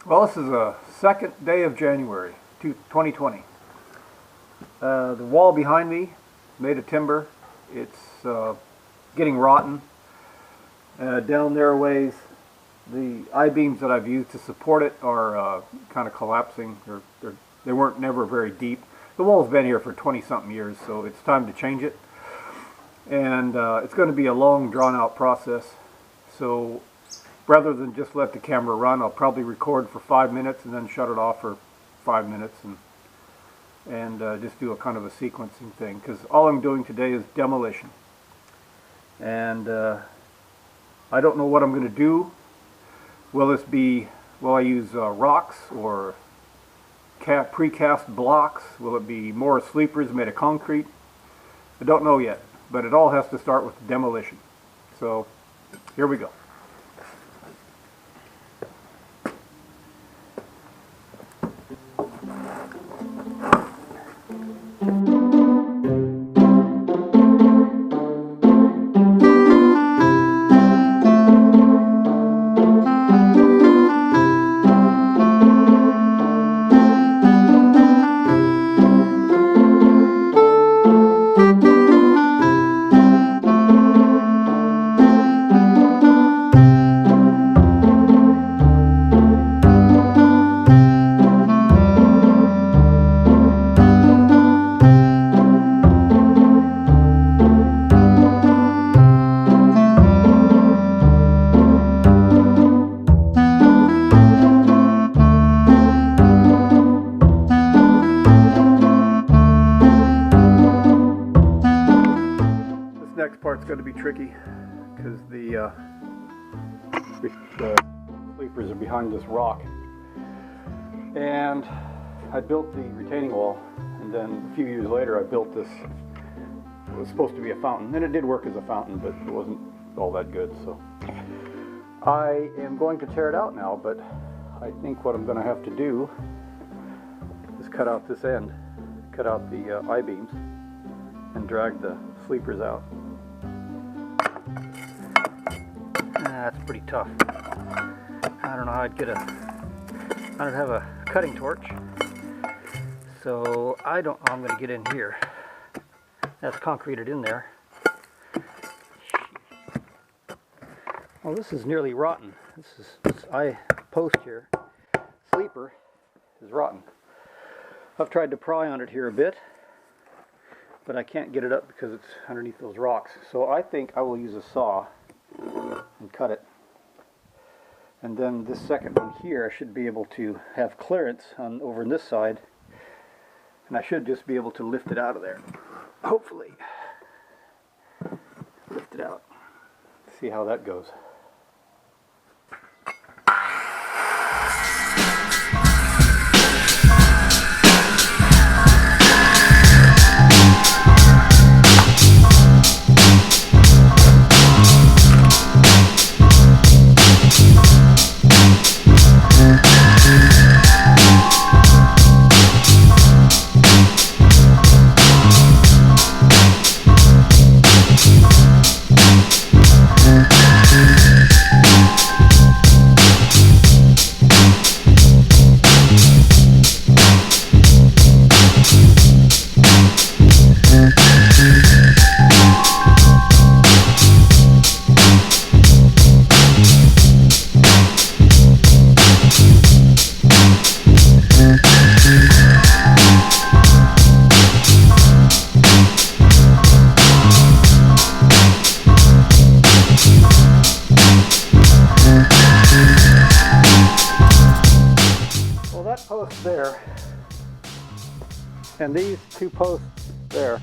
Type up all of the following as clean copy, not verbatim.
Well, this is the second day of January 2020. The wall behind me, made of timber, it's getting rotten. Down there a ways, the I-beams that I've used to support it are kind of collapsing. They weren't never very deep. The wall's been here for 20-something years, so it's time to change it. And it's going to be a long, drawn-out process. So rather than just let the camera run, I'll probably record for 5 minutes and then shut it off for 5 minutes and just do a kind of a sequencing thing, because all I'm doing today is demolition. And I don't know what I'm going to do. Will I use rocks or precast blocks? Will it be more sleepers made of concrete? I don't know yet, but it all has to start with demolition. So here we go. Next part's going to be tricky because the sleepers are behind this rock, and I built the retaining wall, and then a few years later I built this. It was supposed to be a fountain, and it did work as a fountain, but it wasn't all that good. So I am going to tear it out now, but I think what I'm going to have to do is cut out this end, cut out the I-beams, and drag the sleepers out. That's pretty tough. I don't know how I don't have a cutting torch, so I'm going to get in here. That's concreted in there. Well, this is nearly rotten. This post here, sleeper, is rotten. I've tried to pry on it here a bit, but I can't get it up because it's underneath those rocks. So I think I will use a saw and cut it. And then this second one here, I should be able to have clearance over on this side, and I should just be able to lift it out of there. Hopefully. Lift it out. See how that goes. Post there, and these two posts there,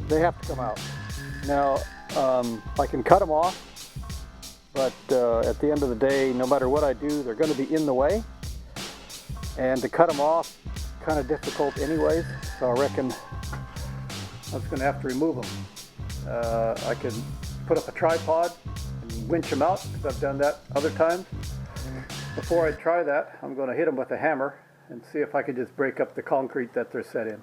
they have to come out. Now, I can cut them off, but at the end of the day, no matter what I do, they're going to be in the way, and to cut them off, kind of difficult anyways, so I reckon I'm just going to have to remove them. I can put up a tripod and winch them out, because I've done that other times. Before I try that, I'm going to hit them with a hammer and see if I can just break up the concrete that they're set in.